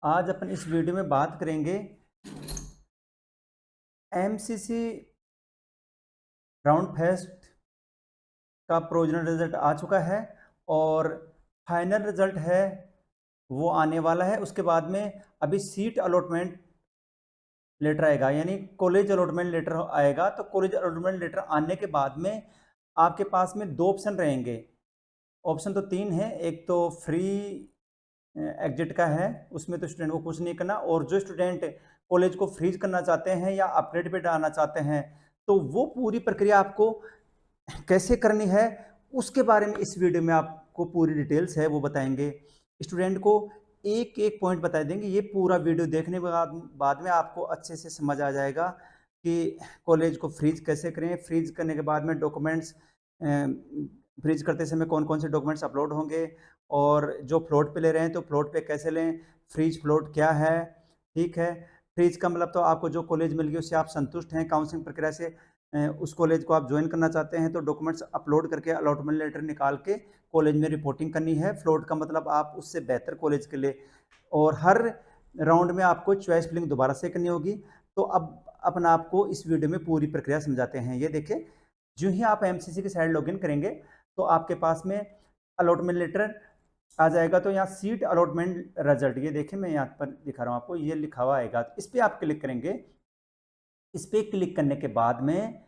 आज अपन इस वीडियो में बात करेंगे एमसीसी राउंड फेस्ट का प्रोविजनल रिजल्ट आ चुका है और फाइनल रिजल्ट है वो आने वाला है। उसके बाद में अभी सीट अलॉटमेंट लेटर आएगा, यानी कॉलेज अलॉटमेंट लेटर आएगा। तो कॉलेज अलॉटमेंट लेटर आने के बाद में आपके पास में दो ऑप्शन रहेंगे। ऑप्शन तो तीन है। एक तो फ्री एग्जिट का है, उसमें तो स्टूडेंट को कुछ नहीं करना, और जो स्टूडेंट कॉलेज को फ्रीज करना चाहते हैं या अपग्रेड पे डालना चाहते हैं तो वो पूरी प्रक्रिया आपको कैसे करनी है उसके बारे में इस वीडियो में आपको पूरी डिटेल्स है वो बताएंगे। स्टूडेंट को एक एक पॉइंट बता देंगे। ये पूरा वीडियो देखने के बाद में आपको अच्छे से समझ आ जाएगा कि कॉलेज को फ्रीज कैसे करें, फ्रीज करने के बाद में डॉक्यूमेंट्स फ्रीज करते समय कौन कौन से डॉक्यूमेंट्स अपलोड होंगे, और जो फ्लोट पे ले रहे हैं तो फ्लोट पे कैसे लें, फ्रीज फ्लोट क्या है। ठीक है, फ्रीज का मतलब तो आपको जो कॉलेज मिल गई उससे आप संतुष्ट हैं, काउंसलिंग प्रक्रिया से उस कॉलेज को आप ज्वाइन करना चाहते हैं तो डॉक्यूमेंट्स अपलोड करके अलॉटमेंट लेटर निकाल के कॉलेज में रिपोर्टिंग करनी है। फ्लोट का मतलब आप उससे बेहतर कॉलेज के लिए, और हर राउंड में आपको चॉइस फिलिंग दोबारा से करनी होगी। तो अब अपन आपको इस वीडियो में पूरी प्रक्रिया समझाते हैं। ये देखिए, जो ही आप एमसीसी की साइड लॉगिन करेंगे तो आपके पास में अलॉटमेंट लेटर आ जाएगा। तो यहाँ सीट अलॉटमेंट रिजल्ट, ये देखिए मैं यहाँ पर दिखा रहा हूँ आपको, ये लिखा हुआ आएगा। तो इस पर आप क्लिक करेंगे। इस पर क्लिक करने के बाद में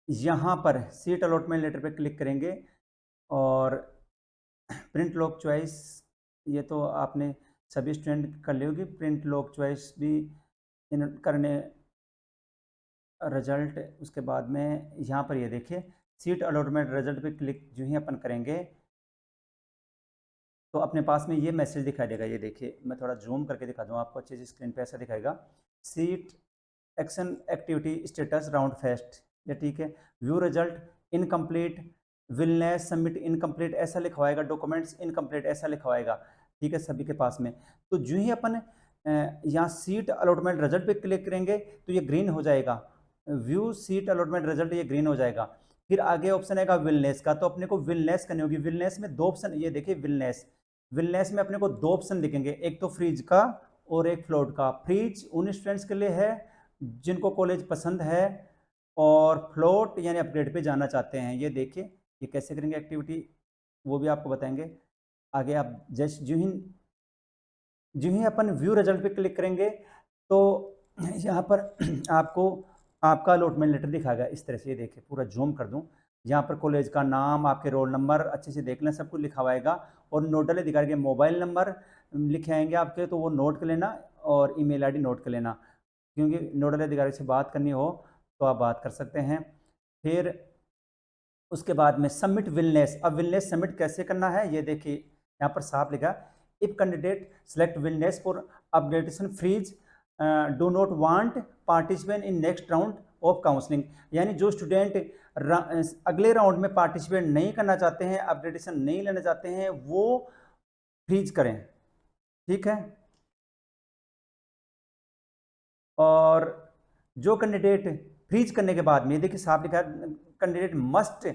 यहाँ पर सीट अलॉटमेंट लेटर पे क्लिक करेंगे और प्रिंट लॉक चॉइस, ये तो आपने सभी स्टूडेंट कर ली होगी। प्रिंट लॉक चॉइस भी इन करने रिजल्ट, उसके बाद में यहाँ पर ये देखिए सीट अलॉटमेंट रिजल्ट पे क्लिक जो ही अपन करेंगे तो अपने पास में ये मैसेज दिखाई देगा। ये देखिए मैं थोड़ा जूम करके दिखा दूँ आपको अच्छे से, स्क्रीन पे ऐसा दिखाएगा, seat action activity status round fest. ये ठीक है, view result incomplete, wellness submit incomplete ऐसा लिखवाएगा, डॉक्यूमेंट्स इनकम्प्लीट ऐसा लिखवाएगा। ठीक है, सभी के पास में। तो जो ही अपन यहाँ सीट अलॉटमेंट रिजल्ट पे क्लिक करेंगे तो ये ग्रीन हो जाएगा, व्यू सीट अलॉटमेंट रिजल्ट, ये ग्रीन हो जाएगा। फिर आगे ऑप्शन आएगा विलनेस का, तो अपने को विलनेस करनी होगी। विलनेस में दो ऑप्शन, ये देखिए विलनेस, विलनेस में अपने को दो ऑप्शन दिखेंगे, एक तो फ्रीज का और एक फ्लोट का। फ्रीज उन स्टूडेंट्स के लिए है जिनको कॉलेज पसंद है, और फ्लोट यानी अपग्रेड पे जाना चाहते हैं। ये देखिए ये कैसे करेंगे एक्टिविटी वो भी आपको बताएंगे आगे। आप जस्ट जो ही अपन व्यू रिजल्ट पे क्लिक करेंगे तो यहाँ पर आपको आपका अलॉटमेंट लेटर दिखाएगा इस तरह से। ये देखिए पूरा जूम कर दूँ, यहाँ पर कॉलेज का नाम, आपके रोल नंबर अच्छे से देख लें, सब कुछ लिखा हुआ और नोडल अधिकारी के मोबाइल नंबर लिखे आएंगे आपके, तो वो नोट कर लेना, और ईमेल आईडी नोट कर लेना, क्योंकि नोडल अधिकारी से बात करनी हो तो आप बात कर सकते हैं। फिर उसके बाद में सबमिट विलनेस। अब विलनेस सबमिट कैसे करना है ये देखिए, यहाँ पर साफ लिखा, if candidate select willingness for updation freeze do not want participate in next round of counselling, यानी जो स्टूडेंट अगले राउंड में पार्टिसिपेट नहीं करना चाहते हैं, अपडेटेशन नहीं लेना चाहते हैं, वो फ्रीज करें। ठीक है, और जो कैंडिडेट फ्रीज करने के बाद में देखिए साफ लिखा, candidate must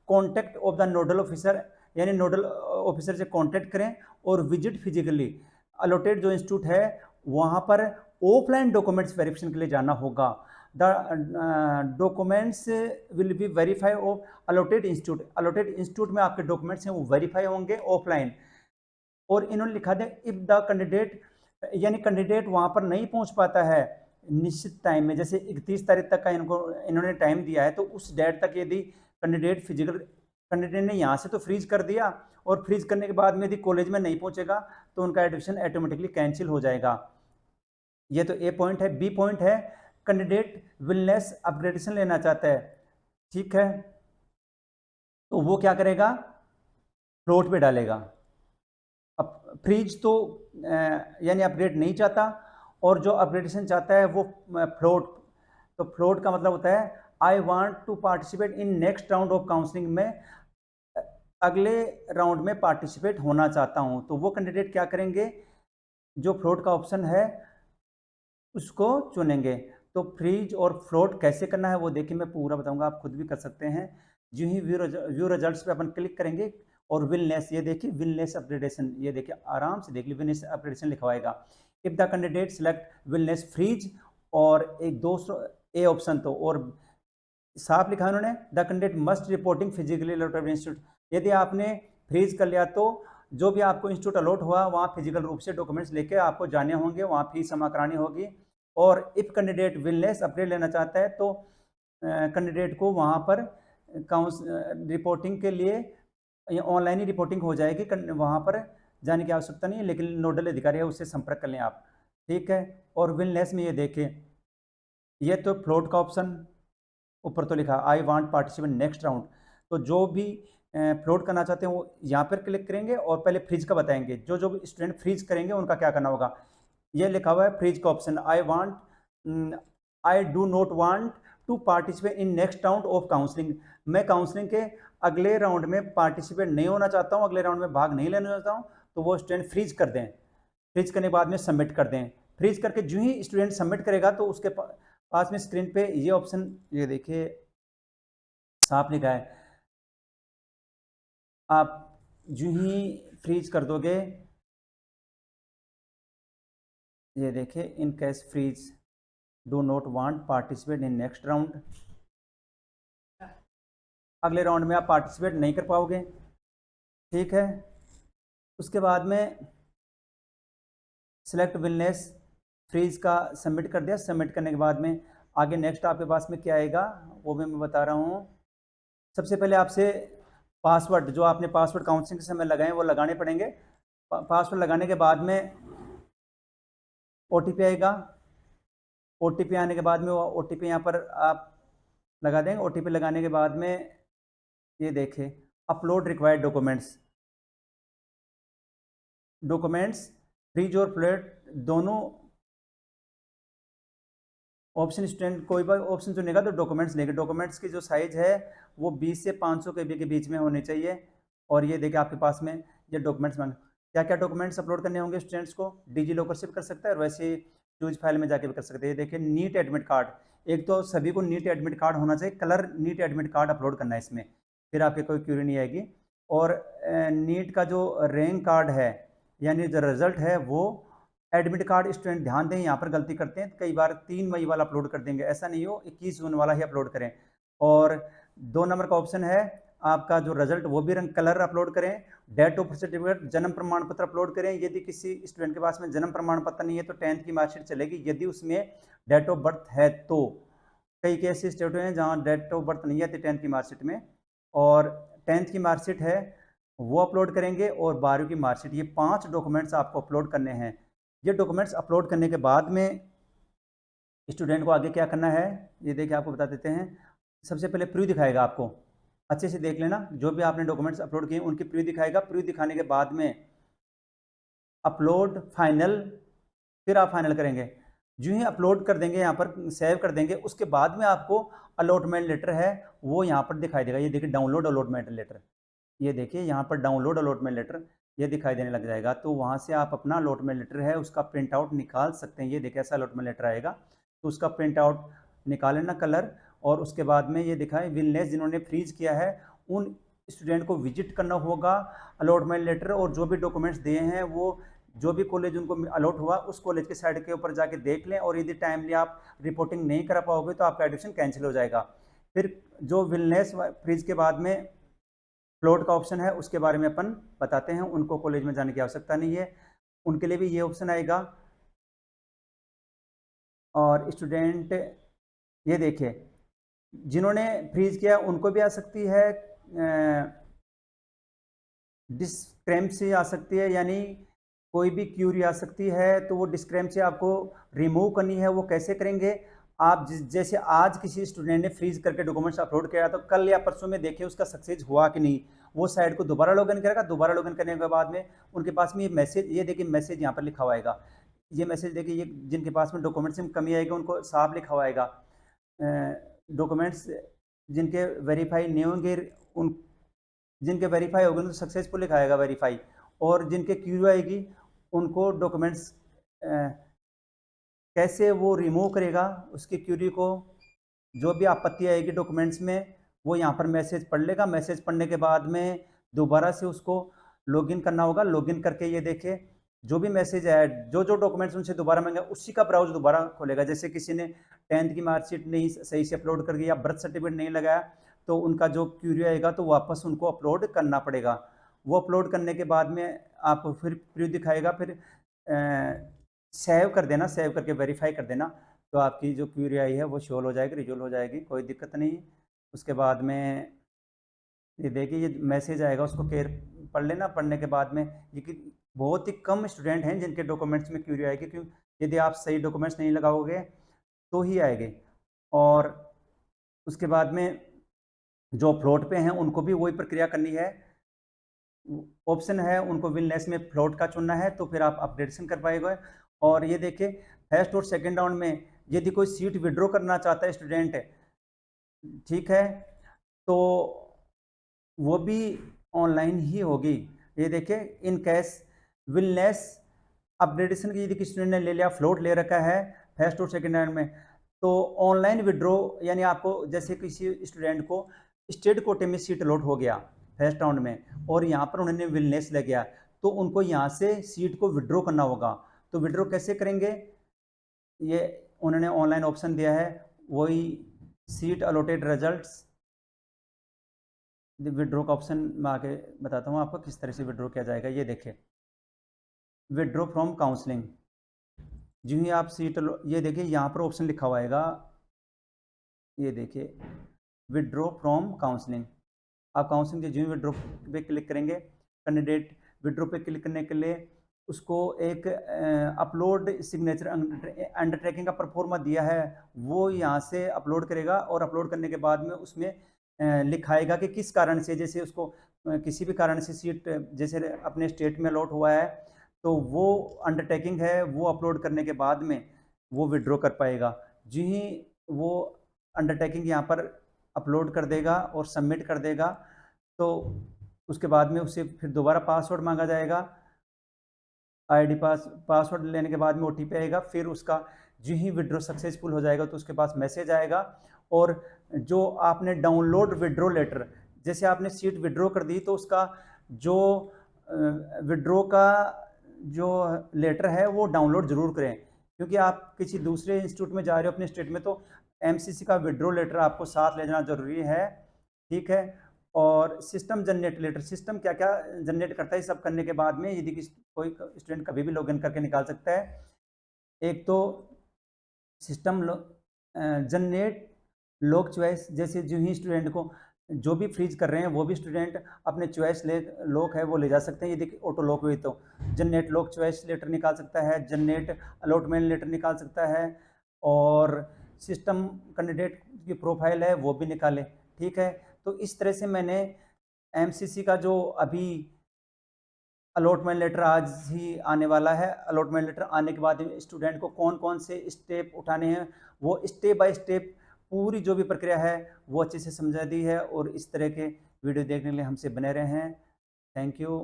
contact of the nodal officer, यानी नोडल ऑफिसर से कॉन्टेक्ट करें और विजिट फिजिकली अलॉटेड जो इंस्टीट्यूट है वहाँ पर ऑफलाइन डॉक्यूमेंट्स वेरिफिकेशन के लिए जाना होगा। The documents will be verify of allotted institute, allotted institute में आपके डॉक्यूमेंट्स हैं वो वेरीफाई होंगे ऑफलाइन। और इन्होंने लिखा था इफ द कैंडिडेट, यानी कैंडिडेट वहाँ पर नहीं पहुँच पाता है निश्चित टाइम में, जैसे 31 तारीख तक का इन्होंने टाइम दिया है, तो उस डेट तक यदि कैंडिडेट ने यहाँ से तो फ्रीज कर दिया, और फ्रीज करने के बाद में यदि कॉलेज में नहीं पहुँचेगा तो उनका एडमिशन ऑटोमेटिकली कैंसिल हो जाएगा। ये तो ए पॉइंट है। बी पॉइंट है, कैंडिडेट विलनेस अपग्रेडेशन लेना चाहता है। ठीक है, तो वो क्या करेगा, फ्लोट पे डालेगा। अब फ्रीज तो यानी अपग्रेड नहीं चाहता, और जो अपग्रेडेशन चाहता है वो फ्लोट। तो फ्लोट का मतलब होता है I want to participate in next round of counselling में, अगले राउंड में पार्टिसिपेट होना चाहता हूं। तो वो कैंडिडेट क्या करेंगे, जो फ्लोट का ऑप्शन है उसको चुनेंगे। तो फ्रीज और फ्लोट कैसे करना है वो देखिए मैं पूरा बताऊंगा, आप खुद भी कर सकते हैं। जो ही व्यू रिजल्ट्स पे अपन क्लिक करेंगे और विलनेस, ये देखिए विलनेस अपग्रेडेशन, ये देखिए आराम से देख लीजिए विलनेस अपग्रेडेशन लिखा होगा। If the candidate select willingness freeze और एक दोस्तों ए ऑप्शन तो, और साफ लिखा है उन्होंने, the candidate must reporting physically institute. यदि आपने फ्रीज कर लिया तो जो भी आपको इंस्टीट्यूट अलॉट हुआ वहाँ फिजिकल रूप से डॉक्यूमेंट्स लेके आपको जाने होंगे, वहाँ फीस जमा करानी होगी। और इफ कैंडिडेट विलनेस अपग्रेड लेना चाहता है तो कैंडिडेट को वहाँ पर रिपोर्टिंग के लिए ऑनलाइन ही रिपोर्टिंग हो जाएगी, वहाँ पर जाने की आवश्यकता नहीं है, लेकिन नोडल अधिकारी है उससे संपर्क कर लें आप, ठीक है। और विलनेस में ये देखें, ये तो फ्लोट का ऑप्शन ऊपर तो लिखा I want participate next round, तो जो भी फ्लोट करना चाहते हैं वो यहाँ पर क्लिक करेंगे और पहले फ्रीज का बताएंगे, जो जो स्टूडेंट फ्रीज करेंगे उनका क्या करना होगा। ये लिखा हुआ है फ्रीज का option, I do not want to participate in next round of counselling, मैं काउंसलिंग के अगले राउंड में पार्टिसिपेट नहीं होना चाहता हूँ, अगले राउंड में भाग नहीं लेना चाहता हूँ, तो वो स्टूडेंट फ्रीज कर दें। फ्रीज करने के बाद में सबमिट कर दें। फ्रीज करके जो ही स्टूडेंट सबमिट करेगा तो उसके पास में स्क्रीन पे ये ऑप्शन, ये देखिए साफ लिखा है, आप जो ही फ्रीज कर दोगे, ये देखिए in case freeze do not want participate in next round, अगले राउंड में आप पार्टिसिपेट नहीं कर पाओगे, ठीक है। उसके बाद में सिलेक्ट विलनेस फ्रीज का सबमिट कर दिया, सबमिट करने के बाद में आगे नेक्स्ट आपके पास में क्या आएगा वो भी मैं बता रहा हूँ। सबसे पहले आपसे पासवर्ड, जो आपने पासवर्ड काउंसलिंग के समय लगाए वो लगाने पड़ेंगे। पासवर्ड लगाने के बाद में OTP आएगा, OTP आने के बाद में वो OTP यहाँ पर आप लगा देंगे। OTP लगाने के बाद में ये देखें अपलोड रिक्वायर्ड डॉक्यूमेंट्स फ्रीज और फ्लैट दोनों ऑप्शन, स्टूडेंट कोई भी ऑप्शन चुनेगा तो डॉक्यूमेंट्स लेंगे। डॉक्यूमेंट्स की जो साइज है वो 20 से 500 KB के बीच में होनी चाहिए। और ये देखिए आपके पास में ये डॉक्यूमेंट्स मांग, क्या क्या डॉक्यूमेंट्स अपलोड करने होंगे स्टूडेंट्स को, डिजी लॉकर से भी कर सकता है और वैसे चूज फाइल में जाके भी कर सकते हैं। ये देखिए नीट एडमिट कार्ड, एक तो सभी को नीट एडमिट कार्ड होना चाहिए, colour NEET admit card upload करना है इसमें, फिर आपके कोई क्यूरी नहीं आएगी। और नीट का जो रैंक कार्ड है यानी जो रिजल्ट है वो एडमिट कार्ड, स्टूडेंट ध्यान दें यहाँ पर गलती करते हैं कई बार 3 मई वाला अपलोड कर देंगे, ऐसा नहीं हो, 21 जून वाला ही अपलोड करें। और 2 नंबर का ऑप्शन है आपका जो रिजल्ट वो भी रंग कलर अपलोड करें। डेट ऑफ सर्टिफिकेट जन्म प्रमाण पत्र अपलोड करें, यदि किसी स्टूडेंट के पास में जन्म प्रमाण पत्र नहीं है तो 10th की मार्कशीट चलेगी, यदि उसमें डेट ऑफ बर्थ है तो। कई केसेस स्टेट हैं जहाँ डेट ऑफ बर्थ नहीं आती 10th की मार्कशीट में, और 10th की मार्कशीट है वो अपलोड करेंगे, और 12वीं की मार्कशीट, ये 5 डॉक्यूमेंट्स आपको अपलोड करने हैं। ये डॉक्यूमेंट्स अपलोड करने के बाद में स्टूडेंट को आगे क्या करना है ये देखिए आपको बता देते हैं। सबसे पहले प्रीव्यू दिखाएगा आपको, अच्छे से देख लेना, जो भी आपने डॉक्यूमेंट्स अपलोड किए उनकी प्रीव्यू दिखाएगा। प्रीव्यू दिखाने के बाद में अपलोड फाइनल, फिर आप फाइनल करेंगे। जो ही अपलोड कर देंगे यहाँ पर सेव कर देंगे, उसके बाद में आपको अलॉटमेंट लेटर है वो यहाँ पर दिखाई देगा। ये देखिए डाउनलोड अलॉटमेंट लेटर, ये देखिए यहाँ पर डाउनलोड अलॉटमेंट लेटर ये दिखाई देने लग जाएगा, तो वहाँ से आप अपना अलॉटमेंट लेटर है उसका प्रिंट आउट निकाल सकते हैं। ये देखिए ऐसा अलॉटमेंट लेटर आएगा, तो उसका प्रिंट आउट निकाल लेना कलर, और उसके बाद में ये दिखाएं विलनेस जिन्होंने फ्रीज किया है उन स्टूडेंट को विजिट करना होगा अलॉटमेंट लेटर, और जो भी डॉक्यूमेंट्स दिए हैं वो जो भी कॉलेज उनको अलॉट हुआ उस कॉलेज के साइड के ऊपर जाके देख लें, और यदि टाइमली आप रिपोर्टिंग नहीं करा पाओगे तो आपका एडमिशन कैंसिल हो जाएगा। फिर जो विलनेस फ्रीज के बाद में फ्लोट का ऑप्शन है उसके बारे में अपन बताते हैं, उनको कॉलेज में जाने की आवश्यकता नहीं है, उनके लिए भी ये ऑप्शन आएगा। और स्टूडेंट ये देखिए जिन्होंने फ्रीज किया उनको भी आ सकती है, डिस्क्रेपेंसी आ सकती है, यानी कोई भी क्यूरी आ सकती है, तो वो डिस्क्रेपेंसी आपको रिमूव करनी है। वो कैसे करेंगे आप, जैसे आज किसी स्टूडेंट ने फ्रीज करके डॉक्यूमेंट्स अपलोड किया तो कल या परसों में देखिए उसका सक्सेस हुआ कि नहीं, वो साइट को दोबारा लॉगिन करेगा। दोबारा लॉगिन करने के बाद में उनके पास में ये मैसेज, ये देखिए मैसेज यहाँ पर लिखा हुआ आएगा, ये मैसेज देखिए, ये जिनके पास में डॉक्यूमेंट्स में कमी आएगी उनको साफ लिखा हुआ आएगा, डॉक्यूमेंट्स जिनके वेरीफाई नहीं होंगे उन, जिनके वेरीफाई होंगे तो सक्सेसफुल लिखाएगा वेरीफाई, और जिनके क्यू आएगी उनको डॉक्यूमेंट्स कैसे वो रिमूव करेगा उसकी क्यूरी को, जो भी आपत्ति आएगी डॉक्यूमेंट्स में वो यहाँ पर मैसेज पढ़ लेगा। मैसेज पढ़ने के बाद में दोबारा से उसको लॉगिन करना होगा। लॉगिन करके ये देखिए जो भी मैसेज आया, जो डॉक्यूमेंट्स उनसे दोबारा मांगे उसी का ब्राउज दोबारा खोलेगा। जैसे किसी ने 10th की मार्कशीट नहीं सही से अपलोड कर दिया, बर्थ सर्टिफिकेट नहीं लगाया, तो उनका जो क्यूरी आएगा तो वापस उनको अपलोड करना पड़ेगा। वो अपलोड करने के बाद में आप फिर प्रीव्यू दिखाएगा, फिर सेव कर देना, सेव करके वेरीफाई कर देना, तो आपकी जो क्यूरी आई है वो सॉल्व हो जाएगी, रिजॉल्व हो जाएगी, कोई दिक्कत नहीं। उसके बाद में ये देखिए ये मैसेज आएगा, उसको केयर पढ़ लेना। पढ़ने के बाद में ये कि बहुत ही कम स्टूडेंट हैं जिनके डॉक्यूमेंट्स में क्यूरी आएगी, क्योंकि यदि आप सही डॉक्यूमेंट्स नहीं लगाओगे तो ही आएंगे। और उसके बाद में जो फ्लोट पे हैं उनको भी वही प्रक्रिया करनी है। ऑप्शन है उनको विलनेस में फ्लोट का चुनना है, तो फिर आप अपडेशन कर पाएंगे। और ये देखिए फर्स्ट और सेकेंड राउंड में यदि कोई सीट विड्रॉ करना चाहता है स्टूडेंट, ठीक है, तो वो भी ऑनलाइन ही होगी। ये देखिए इन कैश विलनेस अपडेटेशन की, यदि किसी स्टूडेंट ने ले लिया, फ्लोट ले रखा है फर्स्ट और सेकेंड राउंड में, तो ऑनलाइन विड्रॉ, यानी आपको जैसे किसी स्टूडेंट को स्टेट कोटे में सीट अलॉट हो गया फर्स्ट राउंड में और यहाँ पर उन्होंने विलनेस ले गया, तो उनको यहाँ से सीट को विड्रॉ करना होगा। तो विड्रॉ कैसे करेंगे, ये उन्होंने ऑनलाइन ऑप्शन दिया है, वही सीट अलॉटेड रिजल्ट्स विड्रॉ का ऑप्शन मैं आगे बताता हूँ आपको किस तरह से विड्रॉ किया जाएगा। ये देखिए विड्रॉ फ्रॉम काउंसलिंग, जो ही आप सीट, ये देखिए यहाँ पर ऑप्शन लिखा हुआ आएगा, ये देखिए विड्रॉ फ्रॉम काउंसलिंग। आप काउंसलिंग के जो ही विड्रॉ पे क्लिक करेंगे, कैंडिडेट विड्रॉ पे क्लिक करने के लिए उसको एक अपलोड सिग्नेचर अंडरटेकिंग का परफॉर्मा दिया है, वो यहाँ से अपलोड करेगा और अपलोड करने के बाद में उसमें लिखाएगा कि किस कारण से, जैसे उसको किसी भी कारण से सीट जैसे अपने स्टेट में अलॉट हुआ है, तो वो अंडरटेकिंग है, वो अपलोड करने के बाद में वो विड्रॉ कर पाएगा। जो ही वो अंडरटेकिंग यहाँ पर अपलोड कर देगा और सबमिट कर देगा, तो उसके बाद में उसे फिर दोबारा पासवर्ड मांगा जाएगा। आईडी पासवर्ड लेने के बाद में ओटीपी आएगा, फिर उसका जो ही विड्रॉ सक्सेसफुल हो जाएगा तो उसके पास मैसेज आएगा। और जो आपने डाउनलोड विड्रॉ लेटर, जैसे आपने सीट विड्रॉ कर दी तो उसका जो विड्रॉ का जो लेटर है वो डाउनलोड जरूर करें, क्योंकि आप किसी दूसरे इंस्टीट्यूट में जा रहे हो अपने स्टेट में, तो एमसीसी का विड्रॉ लेटर आपको साथ ले जाना जरूरी है, ठीक है। और सिस्टम जनरेट लेटर, सिस्टम क्या क्या जनरेट करता है, सब करने के बाद में यदि कोई स्टूडेंट कभी भी लॉगिन करके निकाल सकता है। एक तो सिस्टम जनरेट लॉक चॉइस, जैसे जो ही स्टूडेंट को जो भी फ्रीज कर रहे हैं वो भी स्टूडेंट अपने चॉइस लॉक है वो ले जा सकते हैं। यदि ऑटो लॉक हुई तो जनरेट लॉक चॉइस लेटर निकाल सकता है, जनरेट अलॉटमेंट लेटर निकाल सकता है, और सिस्टम कैंडिडेट की प्रोफाइल है वो भी निकाले, ठीक है। तो इस तरह से मैंने एमसीसी का जो अभी अलॉटमेंट लेटर आज ही आने वाला है, अलॉटमेंट लेटर आने के बाद स्टूडेंट को कौन कौन से स्टेप उठाने हैं वो स्टेप बाय स्टेप पूरी जो भी प्रक्रिया है वो अच्छे से समझा दी है। और इस तरह के वीडियो देखने के लिए हमसे बने रहे हैं। Thank you.